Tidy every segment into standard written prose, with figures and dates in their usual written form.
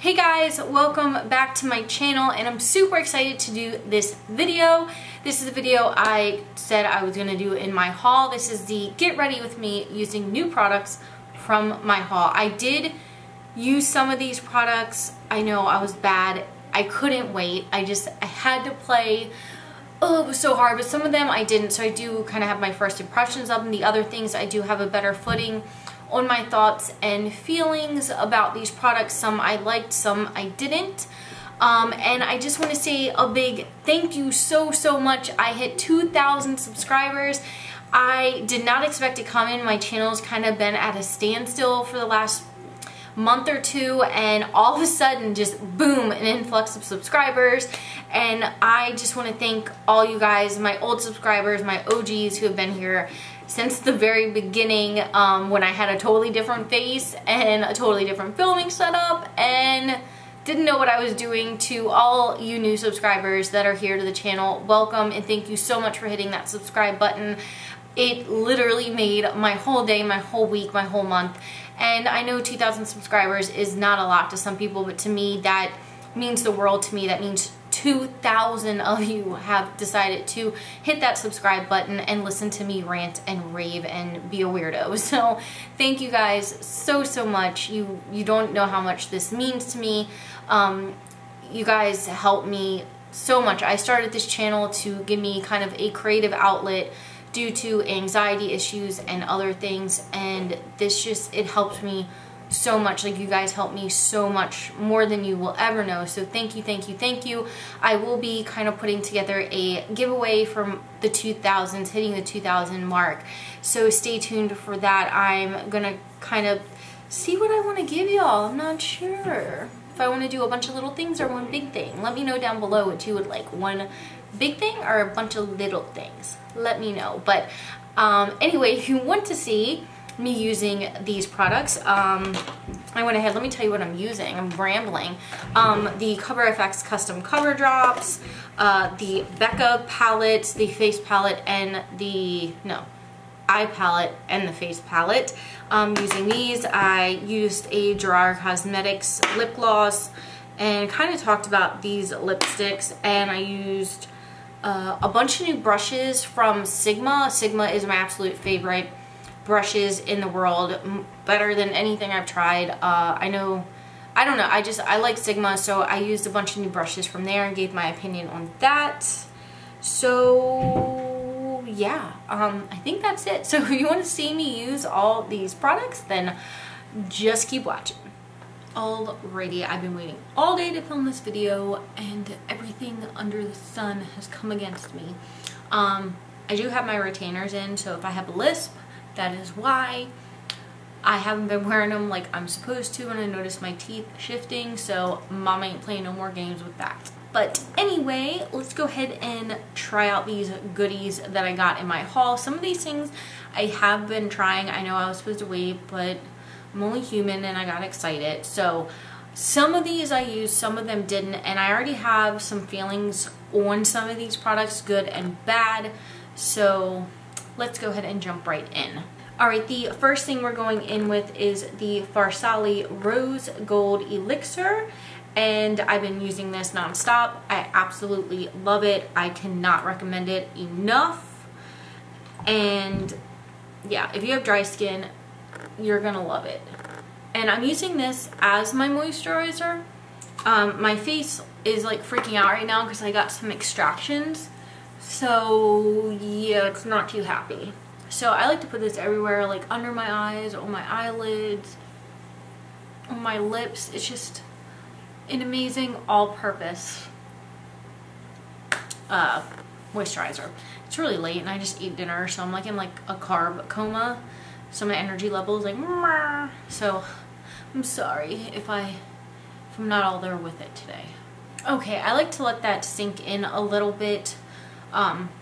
Hey guys, welcome back to my channel, and I'm super excited to do this video. This is the video I said I was going to do in my haul. This is the get ready with me using new products from my haul. I did use some of these products. I know I was bad. I couldn't wait. I had to play. Oh, it was so hard, but some of them I didn't, so I do kind of have my first impressions of them. The other things I do have a better footing on my thoughts and feelings about these products. Some I liked, some I didn't. And I just want to say a big thank you so much. I hit 2,000 subscribers. I did not expect to come in. My channel's kind of been at a standstill for the last month or two, and all of a sudden just boom, an influx of subscribers. And I just want to thank all you guys, my old subscribers, my OGs who have been here since the very beginning, when I had a totally different face and a totally different filming setup and didn't know what I was doing. To all you new subscribers that are here to the channel, welcome and thank you so much for hitting that subscribe button. It literally made my whole day, my whole week, my whole month. And I know 2,000 subscribers is not a lot to some people, but to me that means the world to me. That means 2,000 of you have decided to hit that subscribe button and listen to me rant and rave and be a weirdo. So thank you guys so much. You don't know how much this means to me. You guys help me so much. I started this channel to give me kind of a creative outlet due to anxiety issues and other things, and this just, it helped me so much. Like, you guys help me so much more than you will ever know. So thank you. I will be kind of putting together a giveaway from the 2000s, hitting the 2000 mark, so stay tuned for that. I'm gonna kind of see what I want to give y'all. I'm not sure if I want to do a bunch of little things or one big thing. Let me know down below what you would like, one big thing or a bunch of little things. Let me know. But anyway, if you want to see me using these products, I went ahead, let me tell you what I'm using. I'm rambling. The Cover FX custom cover drops, the Becca palette, the face palette, and the eye palette and the face palette. Using these, I used a Gerard Cosmetics lip gloss and kind of talked about these lipsticks, and I used a bunch of new brushes from Sigma. Sigma is my absolute favorite brushes in the world, better than anything I've tried. I don't know, I like Sigma, so I used a bunch of new brushes from there and gave my opinion on that. So yeah, I think that's it. So if you want to see me use all these products, then just keep watching. Alrighty, I've been waiting all day to film this video, and everything under the sun has come against me. I do have my retainers in, so if I have a lisp, that is why. I haven't been wearing them like I'm supposed to, and I noticed my teeth shifting, so mom ain't playing no more games with that. But anyway, let's go ahead and try out these goodies that I got in my haul. Some of these things I have been trying. I know I was supposed to wait, but I'm only human and I got excited. So some of these I used, some of them didn't, and I already have some feelings on some of these products, good and bad. So let's go ahead and jump right in. Alright, the first thing we're going in with is the Farsali Rose Gold Elixir, and I've been using this non-stop. I absolutely love it. I cannot recommend it enough. And yeah, if you have dry skin, you're gonna love it. And I'm using this as my moisturizer. My face is like freaking out right now because I got some extractions. So yeah, it's not too happy. So I like to put this everywhere, like under my eyes, on my eyelids, on my lips. It's just an amazing all-purpose moisturizer. It's really late and I just ate dinner, so I'm like in like a carb coma. So my energy level is like, so I'm sorry if I'm not all there with it today. Okay, I like to let that sink in a little bit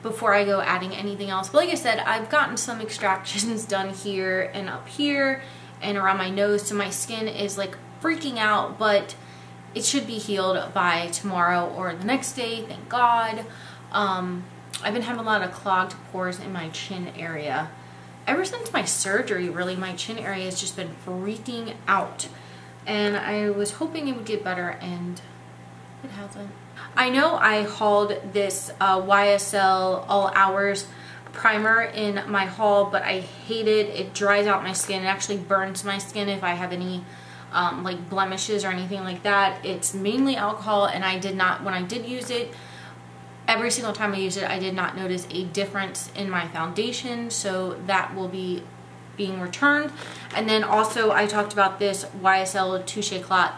before I go adding anything else. But like I said, I've gotten some extractions done here and up here and around my nose, so my skin is like freaking out, but it should be healed by tomorrow or the next day, thank God. I've been having a lot of clogged pores in my chin area. Ever since my surgery, really, my chin area has just been freaking out. and I was hoping it would get better, and it hasn't. I know I hauled this YSL All Hours primer in my haul, but I hate it. It dries out my skin. It actually burns my skin if I have any like blemishes or anything like that. It's mainly alcohol, and I did not, when I did use it, every single time I used it, I did not notice a difference in my foundation, so that will be being returned. And then also I talked about this YSL Touche Éclat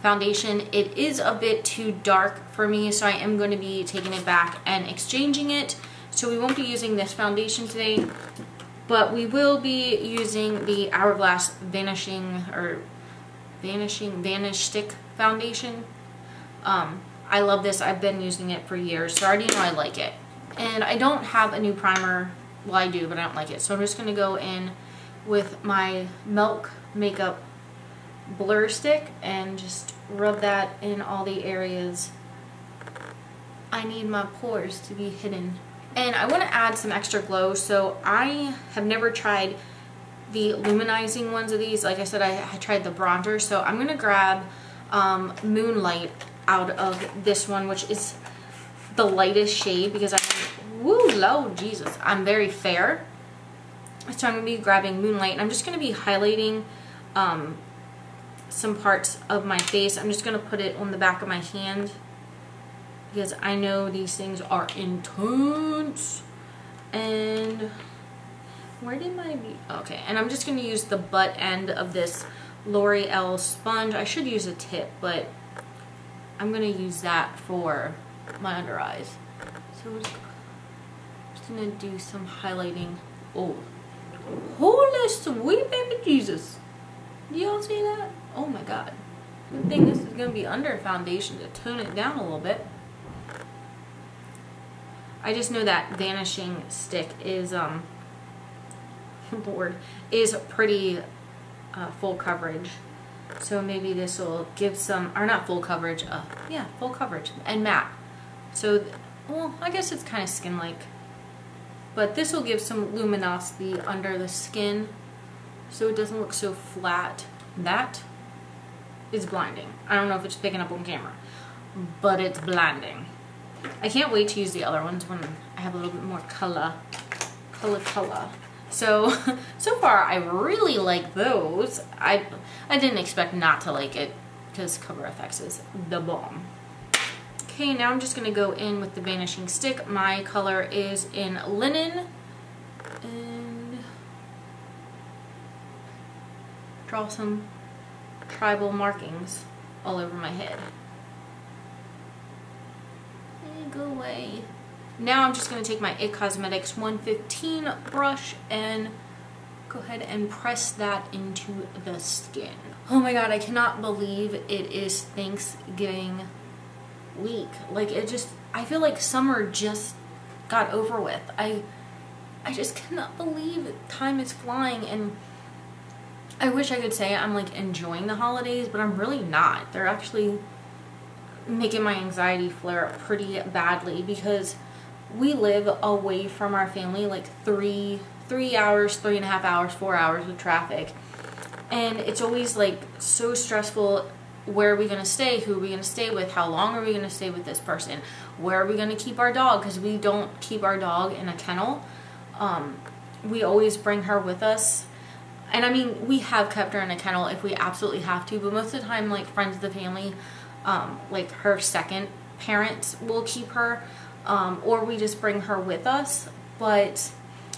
foundation. It is a bit too dark for me, so I am going to be taking it back and exchanging it. So we won't be using this foundation today, but we will be using the Hourglass Vanish Stick foundation. I love this. I've been using it for years, so I already know I like it. And I don't have a new primer. Well, I do, but I don't like it. So I'm just going to go in with my Milk Makeup Blur Stick and just rub that in all the areas I need my pores to be hidden. And I want to add some extra glow, so I have never tried the luminizing ones of these. Like I said, I tried the bronzer, so I'm going to grab Moonlight out of this one, which is the lightest shade because I'm very fair. So I'm going to be grabbing Moonlight, and I'm just going to be highlighting some parts of my face. I'm just going to put it on the back of my hand because I know these things are intense. And where did my okay, and I'm just going to use the butt end of this L'Oreal sponge. I should use a tip, but I'm going to use that for my under eyes. So I'm just going to do some highlighting. Oh, holy sweet baby Jesus. Do y'all see that? Oh my god. Good thing this is going to be under foundation to tone it down a little bit. I just know that Vanishing Stick is, is pretty full coverage. So maybe this will give some, or not full coverage, yeah, full coverage and matte. So, well, I guess it's kind of skin-like. But this will give some luminosity under the skin so it doesn't look so flat. That is blinding. I don't know if it's picking up on camera, but it's blinding. I can't wait to use the other ones when I have a little bit more color. So far I really like those. I didn't expect not to like it because Cover FX is the bomb. Okay, now I'm just going to go in with the Vanishing Stick. My color is in Linen. And draw some tribal markings all over my head. And go away. Now I'm just going to take my IT Cosmetics 115 brush and go ahead and press that into the skin. Oh my god, I cannot believe it is Thanksgiving week. Like, I feel like summer just got over with. I just cannot believe time is flying, and I wish I could say I'm like enjoying the holidays, but I'm really not. They're actually making my anxiety flare up pretty badly because we live away from our family like 3 hours, 3.5 hours, 4 hours with traffic, and it's always like so stressful. Where are we going to stay? Who are we going to stay with? How long are we going to stay with this person? Where are we going to keep our dog? Because we don't keep our dog in a kennel. We always bring her with us. And I mean, we have kept her in a kennel if we absolutely have to, but most of the time, like, friends of the family, like her second parents will keep her, or we just bring her with us. But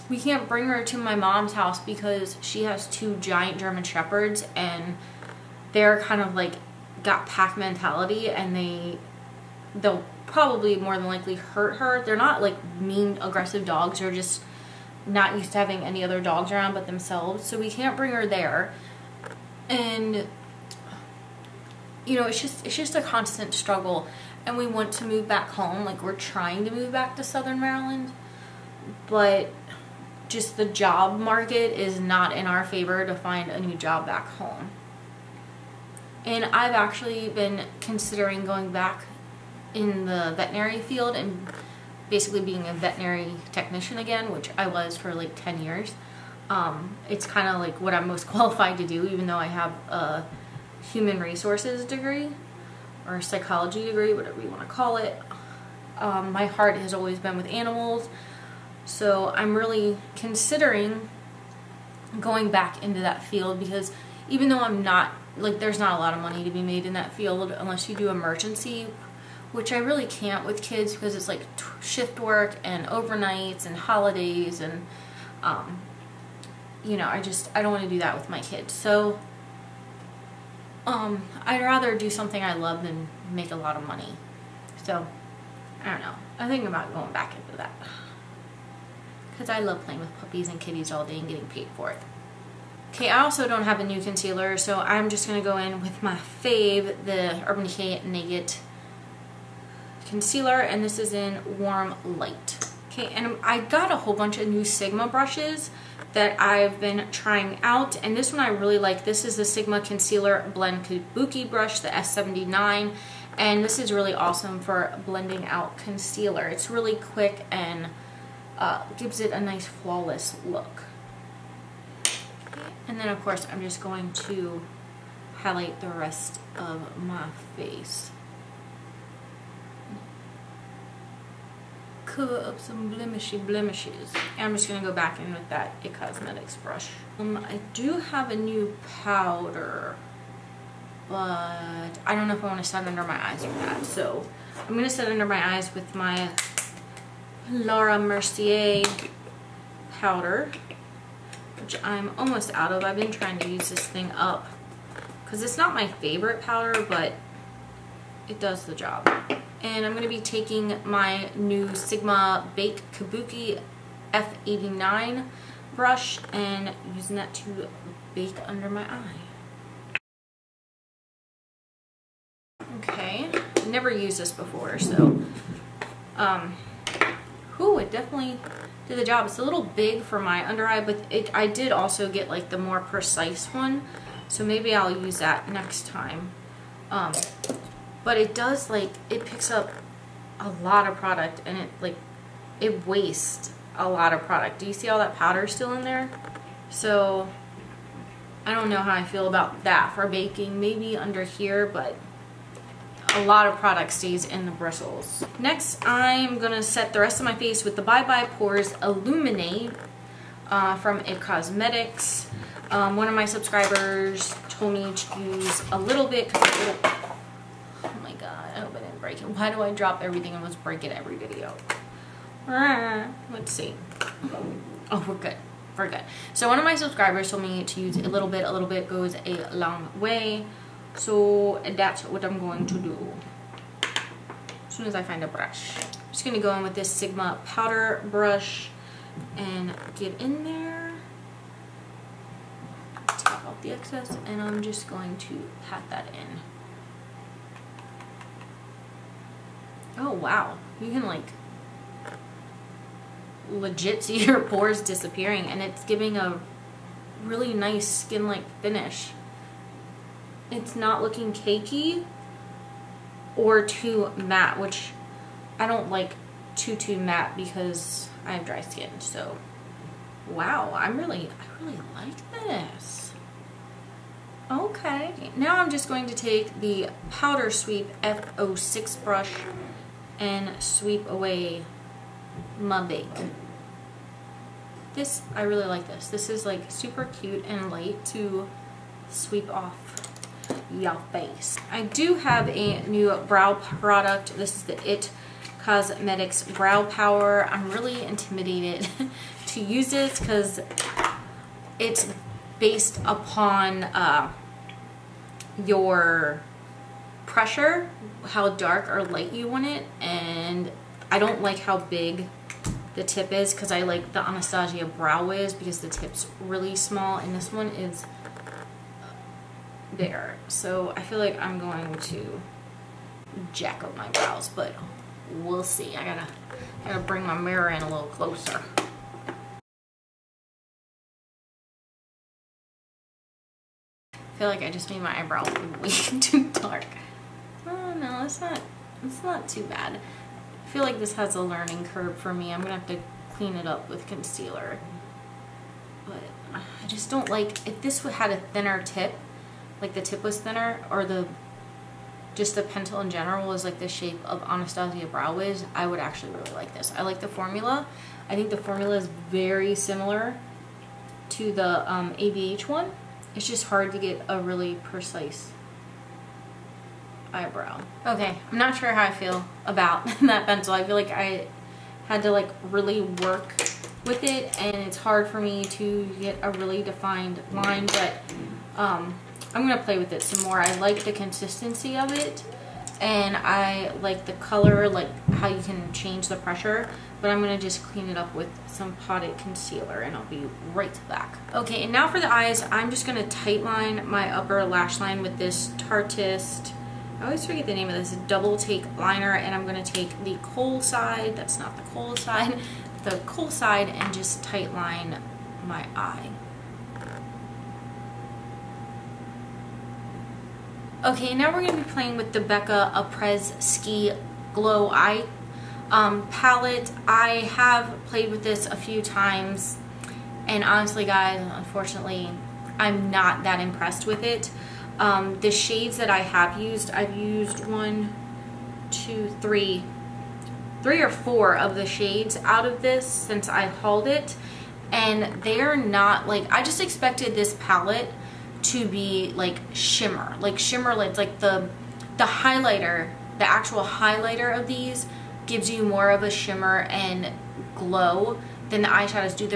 we can't bring her to my mom's house because she has 2 giant German Shepherds, and they're kind of like got pack mentality, and they'll probably more than likely hurt her. They're not like mean, aggressive dogs. They're just not used to having any other dogs around but themselves. So we can't bring her there. And you know, it's just a constant struggle. And we want to move back home. Like, we're trying to move back to Southern Maryland, but just the job market is not in our favor to find a new job back home. And I've actually been considering going back in the veterinary field and basically being a veterinary technician again, which I was for like 10 years. It's kind of like what I'm most qualified to do, even though I have a human resources degree or psychology degree, whatever you want to call it. My heart has always been with animals, so I'm really considering going back into that field, because even though I'm not, like, there's not a lot of money to be made in that field unless you do emergency, which I really can't with kids because it's like shift work and overnights and holidays, and you know, I don't want to do that with my kids. So I'd rather do something I love than make a lot of money. So I don't know, I'm thinking about going back into that because I love playing with puppies and kitties all day and getting paid for it. Okay, I also don't have a new concealer, so I'm just going to go in with my fave, the Urban Decay Naked Concealer, and this is in Warm Light. Okay, and I got a whole bunch of new Sigma brushes that I've been trying out, and this one I really like. This is the Sigma Concealer Blend Kabuki brush, the S79, and this is really awesome for blending out concealer. It's really quick and gives it a nice flawless look. And then of course I'm just going to highlight the rest of my face. Cover up some blemishes. And I'm just going to go back in with that It Cosmetics brush. I do have a new powder, but I don't know if I want to set under my eyes with that. So I'm going to set under my eyes with my Laura Mercier powder, which I'm almost out of. I've been trying to use this thing up because it's not my favorite powder, but it does the job. And I'm going to be taking my new Sigma Bake Kabuki F89 brush and using that to bake under my eye. Okay, never used this before, so it definitely did the job. It's a little big for my under eye, but I did also get like the more precise one, so maybe I'll use that next time. But it does, like, it picks up a lot of product, and it wastes a lot of product. Do you see all that powder still in there? So I don't know how I feel about that for baking. Maybe under here, but a lot of product stays in the bristles. Next, I'm gonna set the rest of my face with the Bye Bye Pores Illuminate from It Cosmetics. One of my subscribers told me to use a little bit because oh my god, I hope I didn't break it. Why do I drop everything and almost break it every video? Let's see. Oh, we're good. We're good. So one of my subscribers told me to use a little bit goes a long way. So that's what I'm going to do as soon as I find a brush. I'm just going to go in with this Sigma powder brush and get in there. Tap off the excess, and I'm just going to pat that in. Oh wow, you can like legit see your pores disappearing, and it's giving a really nice skin-like finish. It's not looking cakey or too matte, which I don't like too matte because I have dry skin. So wow, I really like this. Okay, now I'm just going to take the Powder Sweep F06 brush and sweep away my bake. This, I really like this. This is like super cute and light to sweep off your face. I do have a new brow product. This is the It Cosmetics Brow Power. I'm really intimidated to use this because it's based upon your pressure, how dark or light you want it, and I don't like how big the tip is because I like the Anastasia Brow Wiz because the tip's really small, and this one is bigger. So I feel like I'm going to jack up my brows, but we'll see. I gotta bring my mirror in a little closer. I feel like I just made my eyebrow way too dark. Oh no, it's not too bad. I feel like this has a learning curve for me. I'm gonna have to clean it up with concealer. But I just don't like, if this had a thinner tip, like the tip was thinner, or just the pencil in general was like the shape of Anastasia Brow Wiz, I would actually really like this. I like the formula. I think the formula is very similar to the ABH one. It's just hard to get a really precise eyebrow. Okay, I'm not sure how I feel about that pencil. I feel like I had to like really work with it, and it's hard for me to get a really defined line, but I'm gonna play with it some more. I like the consistency of it, and I like the color, like how you can change the pressure, but I'm gonna just clean it up with some potted concealer, and I'll be right back. Okay, and now for the eyes, I'm just gonna tightline my upper lash line with this Tartist, I always forget the name of this, double take liner, and I'm gonna take the kohl side, that's not the kohl side, the kohl side, and just tightline my eye. Okay, now we're going to be playing with the Becca Après Ski Glow Eye palette. I have played with this a few times, and honestly guys, unfortunately, I'm not that impressed with it. The shades that I have used, I've used 3 or 4 of the shades out of this since I hauled it, and they're not like, I just expected this palette to be like shimmer, like the highlighter, the actual highlighter of these gives you more of a shimmer and glow than the eyeshadows do.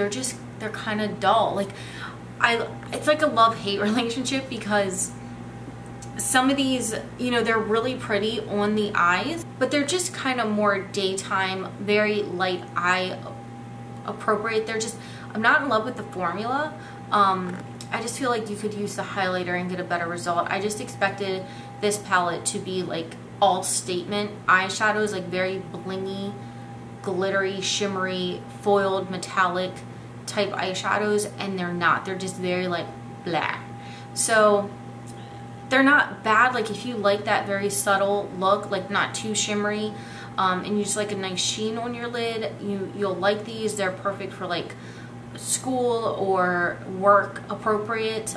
They're kind of dull. Like it's like a love-hate relationship, because some of these, you know, they're really pretty on the eyes, but they're just kind of more daytime, very light eye appropriate. I'm not in love with the formula. I just feel like you could use the highlighter and get a better result. I just expected this palette to be like all statement eyeshadows, like very blingy, glittery, shimmery, foiled, metallic type eyeshadows, and they're not. They're just very like blah. So they're not bad. Like if you like that very subtle look, like not too shimmery, and you just like a nice sheen on your lid, you'll like these. They're perfect for like school or work appropriate.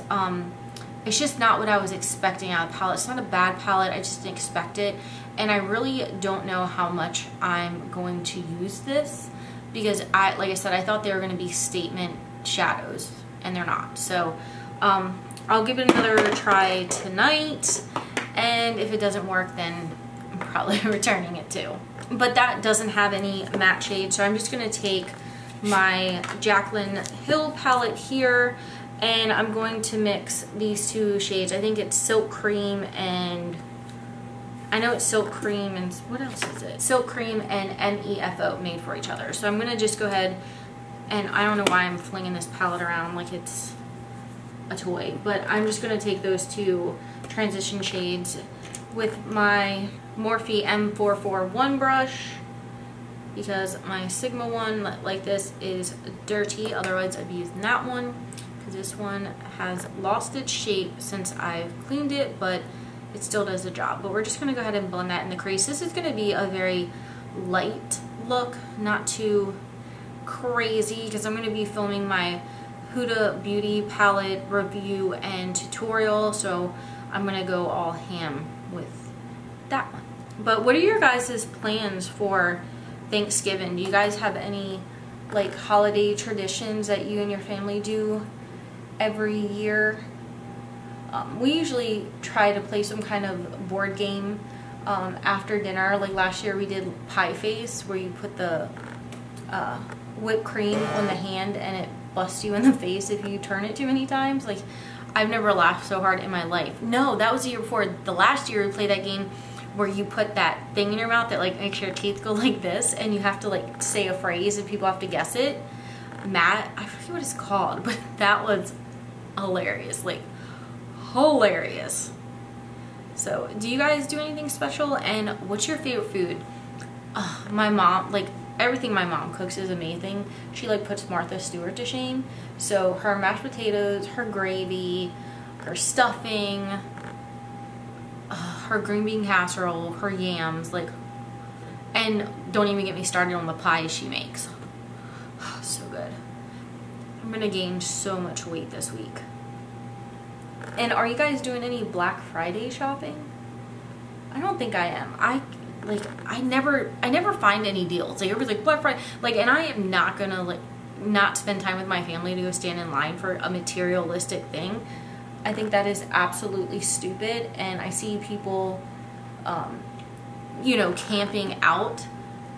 It's just not what I was expecting out of the palette. It's not a bad palette, I just didn't expect it, and I really don't know how much I'm going to use this, because like I said, I thought they were going to be statement shadows, and they're not. So I'll give it another try tonight, and if it doesn't work, then I'm probably returning it too. But that doesn't have any matte shades, so I'm just going to take my Jaclyn Hill palette here, and I'm going to mix these 2 shades. I think it's Silk Cream and, I know it's Silk Cream and, what else is it? Silk Cream and MEFO, Made for Each Other. So I'm going to just go ahead, and I don't know why I'm flinging this palette around like it's a toy, but I'm just going to take those 2 transition shades with my Morphe M441 brush, because my Sigma one like this is dirty, otherwise I'd be using that one, because this one has lost its shape since I've cleaned it, but it still does the job. But we're just going to go ahead and blend that in the crease. This is going to be a very light look, not too crazy, because I'm going to be filming my Huda Beauty palette review and tutorial, so I'm going to go all ham with that one. But what are your guys' plans for Thanksgiving? Do you guys have any like holiday traditions that you and your family do every year? We usually try to play some kind of board game after dinner. Like last year we did Pie Face, where you put the whipped cream on the hand and it busts you in the face if you turn it too many times. Like, I've never laughed so hard in my life. No, that was the year before. The last year we played that game where you put that thing in your mouth that like makes your teeth go like this, and you have to like say a phrase and people have to guess it. Matt, I forget what it's called, but that was hilarious, like hilarious. So do you guys do anything special, and what's your favorite food? My mom, like everything my mom cooks is amazing. She like puts Martha Stewart to shame. So her mashed potatoes, her gravy, her stuffing, her green bean casserole, her yams, like, and don't even get me started on the pies she makes. So good. I'm gonna gain so much weight this week. And are you guys doing any Black Friday shopping? I don't think I am. I never find any deals. Like, everybody's like, Black Friday. Like, and I am not gonna, like, not spend time with my family to go stand in line for a materialistic thing. I think that is absolutely stupid. And I see people, you know, camping out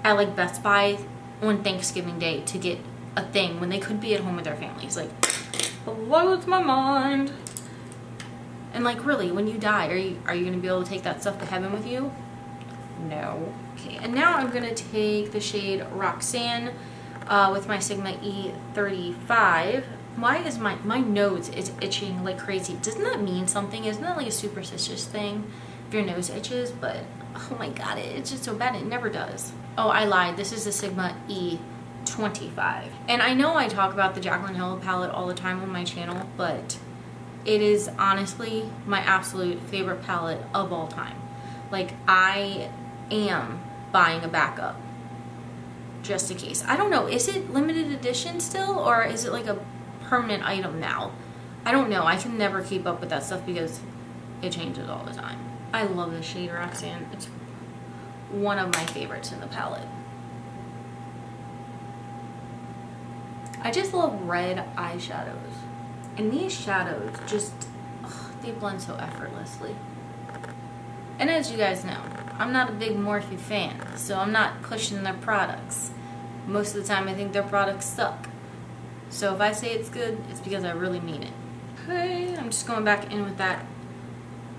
at, like, Best Buy on Thanksgiving Day to get a thing when they could be at home with their families. Like, blows my mind. And, like, really, when you die, are you gonna be able to take that stuff to heaven with you? No. Okay, and now I'm gonna take the shade Roxanne with my Sigma E35. Why is my nose is itching like crazy? Doesn't that mean something? Isn't that like a superstitious thing if your nose itches? But oh my god, it itches so bad. It never does. Oh, I lied. This is the Sigma E25. And I know I talk about the Jaclyn Hill palette all the time on my channel, but it is honestly my absolute favorite palette of all time. Like, I am buying a backup just in case. I don't know, is it limited edition still, or is it like a permanent item now? I don't know. I can never keep up with that stuff because it changes all the time. I love this shade Roxanne. It's one of my favorites in the palette. I just love red eyeshadows. And these shadows just, they blend so effortlessly. And as you guys know, I'm not a big Morphe fan, so I'm not pushing their products. Most of the time I think their products suck. So if I say it's good, it's because I really mean it. Okay, I'm just going back in with that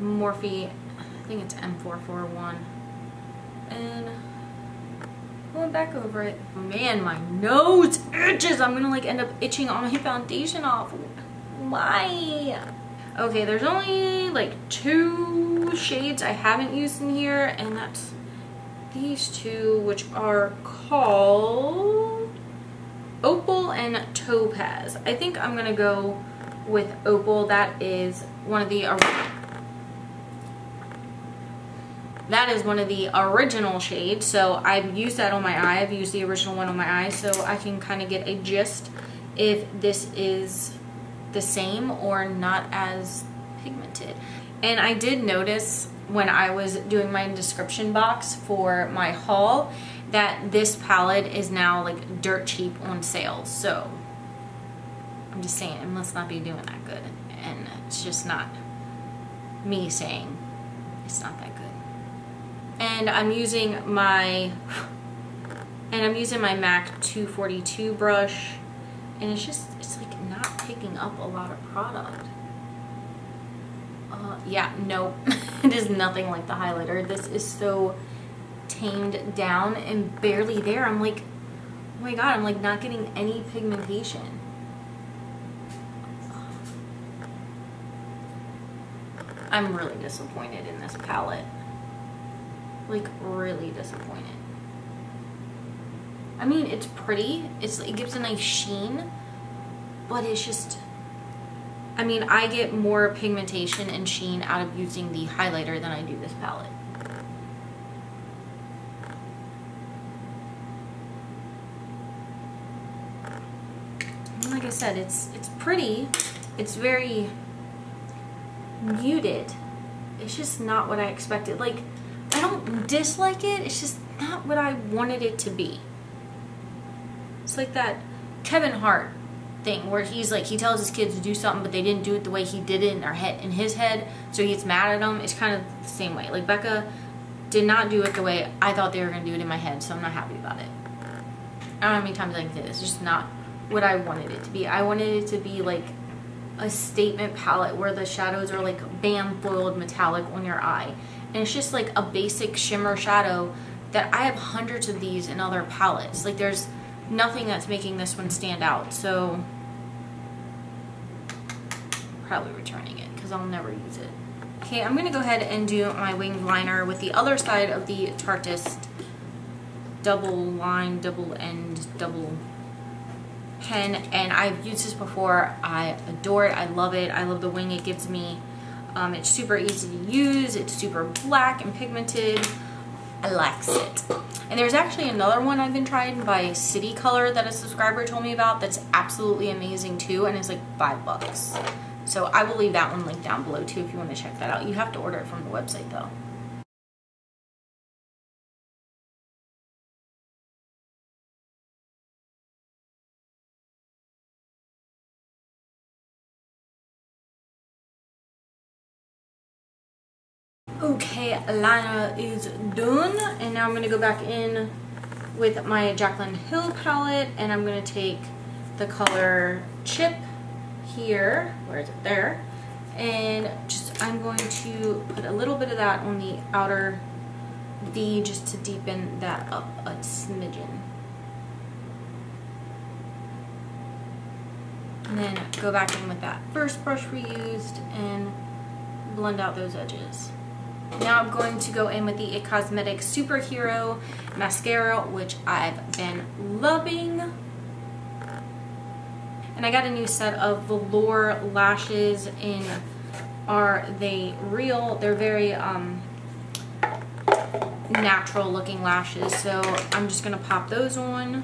Morphe, I think it's M441. And going back over it. Man, my nose itches. I'm gonna like end up itching all my foundation off. Why? Okay, there's only like 2 shades I haven't used in here, and that's these 2, which are called Opal and Topaz. I think I'm gonna go with Opal. That is one of the original shades, so I've used that on my eye. I've used the original one on my eye, so I can kind of get a gist if this is the same or not as pigmented. And I did notice when I was doing my description box for my haul that this palette is now like dirt cheap on sale. So I'm just saying, it must not be doing that good. And it's just not me saying it's not that good. And I'm using my MAC 242 brush, and it's like not picking up a lot of product. Yeah, no, it is nothing like the highlighter. This is so tamed down and barely there. I'm like, oh my god, I'm like not getting any pigmentation. I'm really disappointed in this palette. Like, really disappointed. I mean, it's pretty. It gives a nice sheen, but it's just, I mean, I get more pigmentation and sheen out of using the highlighter than I do this palette. And like I said, it's pretty. It's very muted. It's just not what I expected. Like, I don't dislike it. It's just not what I wanted it to be. It's like that Kevin Hart thing where he's like, he tells his kids to do something but they didn't do it the way he did it in his head, so he gets mad at them. It's kind of the same way. Like, Becca did not do it the way I thought they were going to do it in my head, so I'm not happy about it. I don't know how many times I can say this. It's just not what I wanted it to be. I wanted it to be like a statement palette where the shadows are like band foiled metallic on your eye, and it's just like a basic shimmer shadow that I have hundreds of these in other palettes. Like, there's nothing that's making this one stand out, so probably returning it because I'll never use it. Okay, I'm gonna go ahead and do my winged liner with the other side of the Tartist double line, double end, double pen, and I've used this before. I adore it. I love it. I love the wing it gives me. It's super easy to use. It's super black and pigmented. I likes it. And there's actually another one I've been trying by City Color that a subscriber told me about that's absolutely amazing too, and it's like $5. So I will leave that one linked down below too if you want to check that out. You have to order it from the website though. Okay, liner is done, and now I'm going to go back in with my Jaclyn Hill palette, and I'm going to take the color Chip here, where is it, there, and just I'm going to put a little bit of that on the outer V just to deepen that up a smidgen. And then go back in with that first brush we used and blend out those edges. Now I'm going to go in with the It Cosmetics Superhero Mascara, which I've been loving. And I got a new set of velour lashes in Are They Real? They're very natural looking lashes, so I'm just going to pop those on.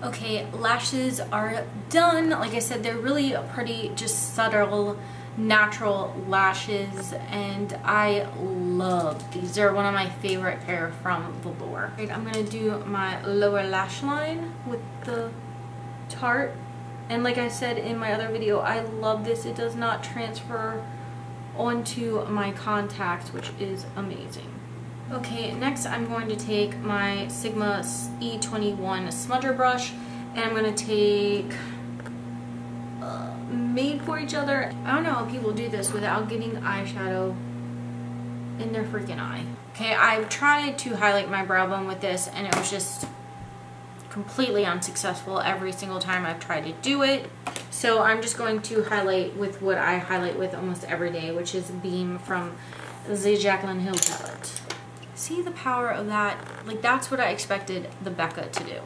Okay, lashes are done. Like I said, they're really pretty, just subtle, natural lashes, and I love these. They're one of my favorite pair from Velour. Right, I'm gonna do my lower lash line with the Tarte, and like I said in my other video, I love this. It does not transfer onto my contacts, which is amazing. Okay, next I'm going to take my Sigma E21 smudger brush, and I'm going to take Made for Each Other. I don't know how people do this without getting eyeshadow in their freaking eye. Okay, I've tried to highlight my brow bone with this, and it was just completely unsuccessful every single time I've tried to do it. So I'm just going to highlight with what I highlight with almost every day, which is Beam from the Jaclyn Hill palette. See the power of that? Like, that's what I expected the Becca to do.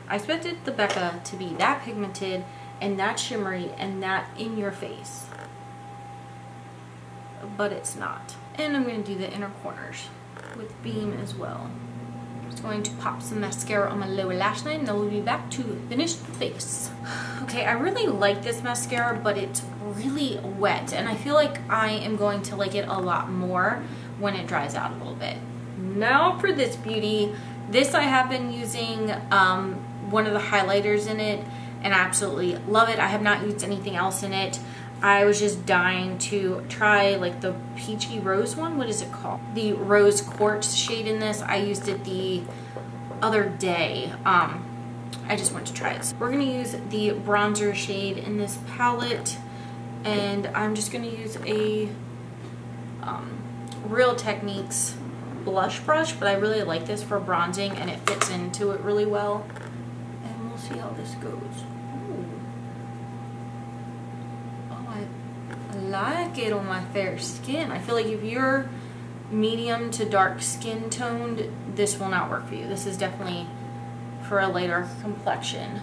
I expected the Becca to be that pigmented and that shimmery and that in your face. But it's not. And I'm going to do the inner corners with Beam as well. I'm just going to pop some mascara on my lower lash line, and then we'll be back to finish the face. Okay, I really like this mascara, but it's really wet, and I feel like I am going to like it a lot more when it dries out a little bit. Now for this beauty. This I have been using one of the highlighters in it, and I absolutely love it. I have not used anything else in it. I was just dying to try like the peachy rose one. What is it called? The rose quartz shade in this. I used it the other day. I just want to try it. So we're going to use the bronzer shade in this palette, and I'm just going to use a Real Techniques blush brush, but I really like this for bronzing, and it fits into it really well. And we'll see how this goes. Ooh. Oh, I like it on my fair skin. I feel like if you're medium to dark skin toned, this will not work for you. This is definitely for a lighter complexion.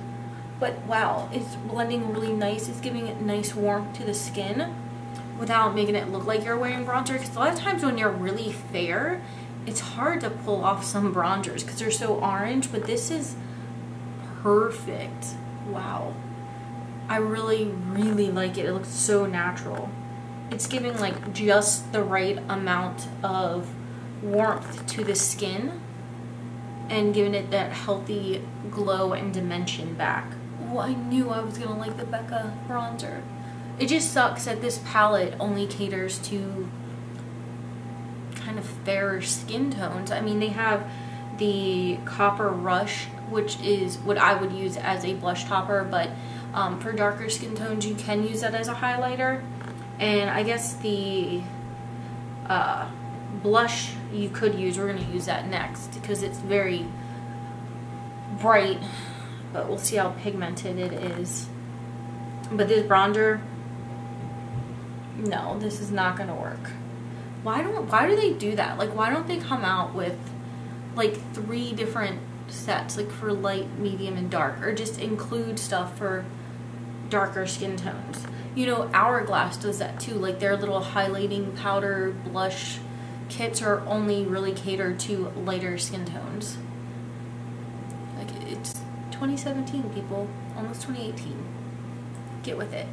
But wow, it's blending really nice. It's giving it nice warmth to the skin without making it look like you're wearing bronzer, because a lot of times when you're really fair, it's hard to pull off some bronzers because they're so orange, but this is perfect. Wow. I really, really like it. It looks so natural. It's giving like just the right amount of warmth to the skin and giving it that healthy glow and dimension back. Oh, I knew I was gonna like the Becca bronzer. It just sucks that this palette only caters to kind of fairer skin tones. I mean, they have the Copper Rush, which is what I would use as a blush topper, but for darker skin tones you can use that as a highlighter. And I guess the blush you could use, we're going to use that next because it's very bright, but we'll see how pigmented it is. But this bronzer, no, this is not going to work. Why do they do that? Like, why don't they come out with like 3 different sets, like for light, medium, and dark, or just include stuff for darker skin tones? You know, Hourglass does that too. Like, their little highlighting powder blush kits are only really catered to lighter skin tones. Like, it's 2017, people. Almost 2018. Get with it.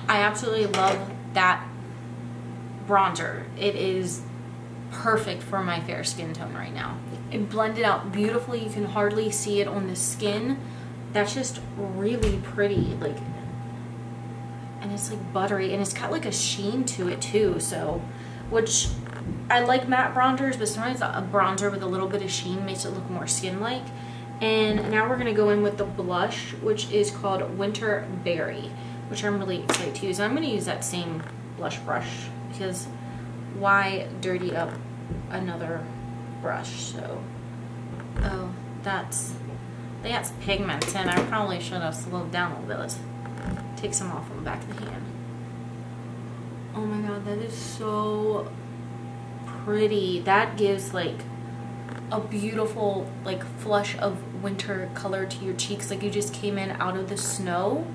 I absolutely love that bronzer. It is perfect for my fair skin tone right now. It blended out beautifully. You can hardly see it on the skin. That's just really pretty. Like, and it's like buttery, and it's got like a sheen to it too. So, which I like matte bronzers, but sometimes a bronzer with a little bit of sheen makes it look more skin-like. And now we're gonna go in with the blush, which is called Winter Berry, which I'm really excited to use. I'm gonna use that same blush brush because why dirty up another brush? So, oh, that's pigments, and I probably should have slowed down a little bit. Take some off on the back of the hand. Oh my god, that is so pretty. That gives like a beautiful like flush of winter color to your cheeks, like you just came in out of the snow.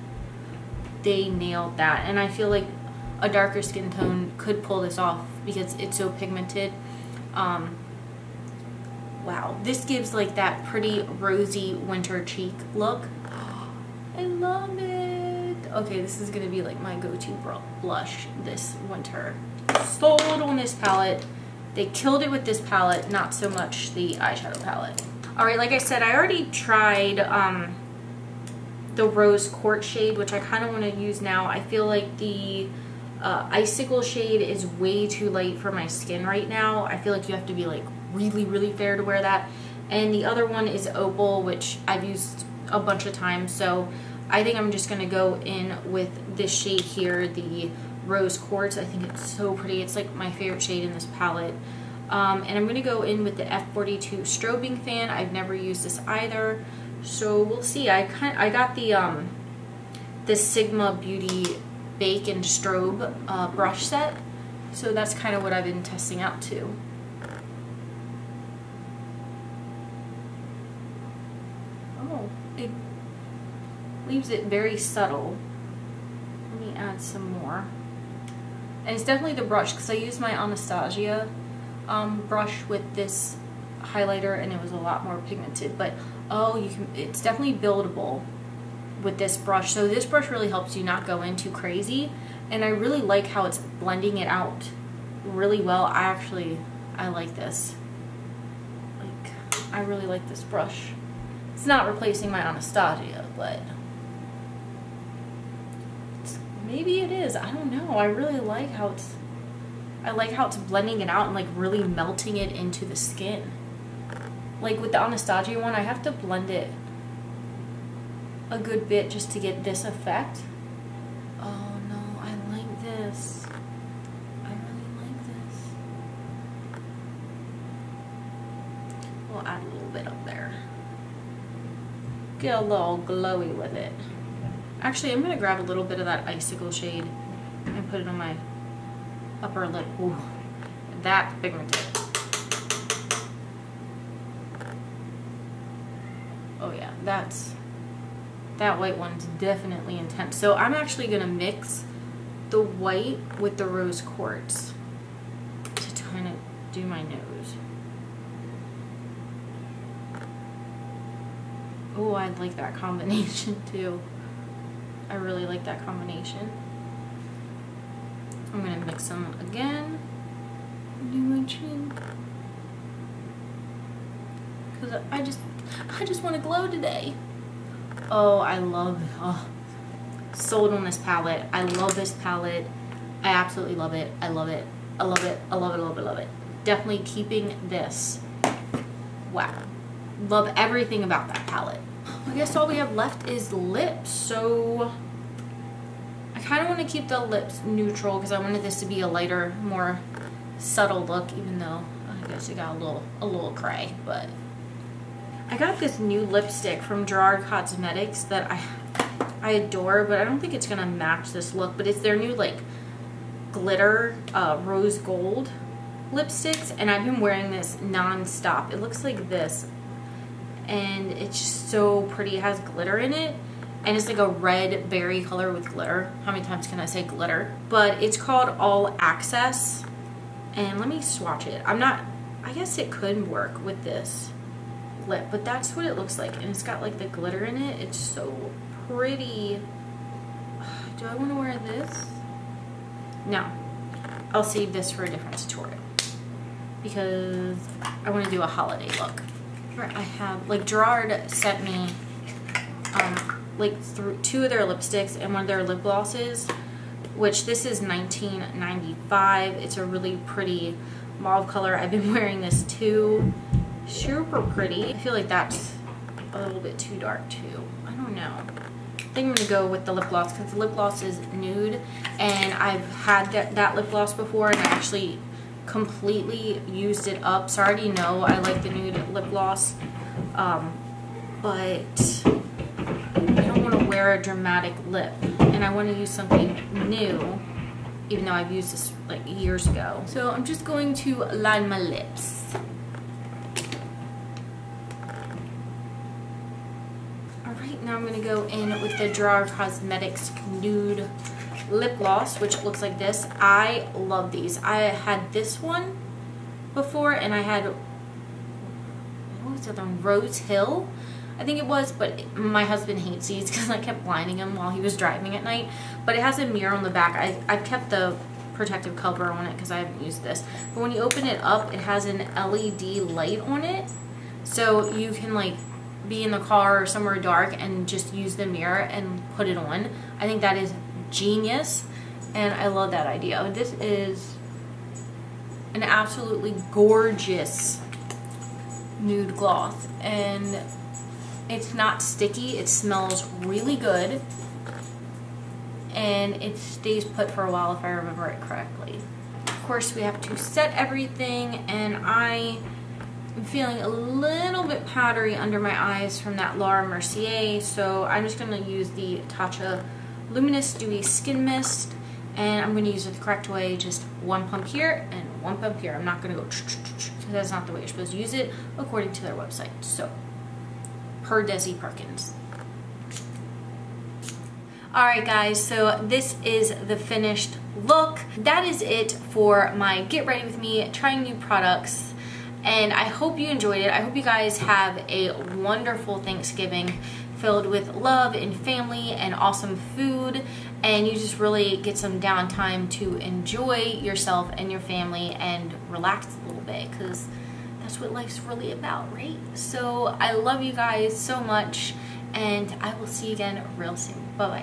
They nailed that, and I feel like a darker skin tone could pull this off because it's so pigmented. Wow, this gives like that pretty rosy winter cheek look. I love it. Okay, this is gonna be like my go-to blush this winter. Sold on this palette. They killed it with this palette, not so much the eyeshadow palette. All right, like I said, I already tried the Rose Quartz shade, which I kind of want to use now. I feel like the Icicle shade is way too light for my skin right now. I feel like you have to be like really, really fair to wear that. And the other one is Opal, which I've used a bunch of times. So I think I'm just going to go in with this shade here, the Rose Quartz. I think it's so pretty. It's like my favorite shade in this palette. And I'm going to go in with the F42 Strobing Fan. I've never used this either, so we'll see. I got the Sigma Beauty Bake and Strobe brush set, so that's kind of what I've been testing out too. Oh, it leaves it very subtle. Let me add some more. And it's definitely the brush, because I used my Anastasia brush with this highlighter and it was a lot more pigmented. But oh, it's definitely buildable with this brush. So this brush really helps you not go in too crazy, and I really like how it's blending it out really well. I like this. Like, I really like this brush. It's not replacing my Anastasia, but maybe it is. I don't know. I really like how it's blending it out and like really melting it into the skin. Like with the Anastasia one, I have to blend it a good bit just to get this effect. Oh no, I like this. I really like this. We'll add a little bit up there. Get a little glowy with it. Actually, I'm gonna grab a little bit of that Icicle shade and put it on my upper lip. Ooh, that's pigmented. Oh yeah, that white one's definitely intense. So I'm actually gonna mix the white with the Rose Quartz to kind of do my nose. Oh, I like that combination too. I really like that combination. I'm gonna mix them again. Do my chin. Cause I just want to glow today. Oh, I love, sold on this palette. I love this palette. I absolutely love it. I love it. I love it. I love it. I love it. I love it. Definitely keeping this. Wow. Love everything about that palette. I guess all we have left is lips. So I kind of want to keep the lips neutral because I wanted this to be a lighter, more subtle look, even though I guess it got a little cray. But I got this new lipstick from Gerard Cosmetics that I adore, but I don't think it's gonna match this look. But it's their new like glitter rose gold lipsticks, and I've been wearing this non-stop. It looks like this, and it's just so pretty. It has glitter in it, and it's like a red berry color with glitter. How many times can I say glitter? But it's called All Access, and let me swatch it. I guess it could work with this lip, but that's what it looks like, and it's got like the glitter in it. It's so pretty. Do I want to wear this? No, I'll save this for a different tutorial because I want to do a holiday look. I have, like, Gerard sent me like two of their lipsticks and one of their lip glosses, which this is $19.95. It's a really pretty mauve color. I've been wearing this too. Super pretty. I feel like that's a little bit too dark too. I don't know. I think I'm gonna go with the lip gloss because the lip gloss is nude, and I've had that lip gloss before, and I actually completely used it up. So I already know I like the nude lip gloss, but I don't want to wear a dramatic lip, and I want to use something new, even though I've used this like years ago. So I'm just going to line my lips. Alright, now I'm going to go in with the Gerard Cosmetics Nude Lip Gloss, which looks like this. I love these. I had this one before, and I had, what was the other one? Rose Hill, I think it was, but my husband hates these because I kept blinding him while he was driving at night. But it has a mirror on the back. I've kept the protective cover on it because I haven't used this. But when you open it up, it has an LED light on it, so you can like be in the car or somewhere dark and just use the mirror and put it on. I think that is genius, and I love that idea. This is an absolutely gorgeous nude gloss, and it's not sticky. It smells really good, and it stays put for a while if I remember it correctly. Of course, we have to set everything, and I am feeling a little bit powdery under my eyes from that Laura Mercier, so I'm just going to use the Tatcha Luminous Dewy Skin Mist, and I'm going to use it the correct way, just one pump here and one pump here. I'm not going to go because that's not the way you're supposed to use it according to their website. So, per Desi Perkins. Alright guys, so this is the finished look. That is it for my Get Ready With Me trying new products, and I hope you enjoyed it. I hope you guys have a wonderful Thanksgiving filled with love and family and awesome food, and you just really get some downtime to enjoy yourself and your family and relax a little bit, because that's what life's really about, right? So I love you guys so much, and I will see you again real soon. Bye bye.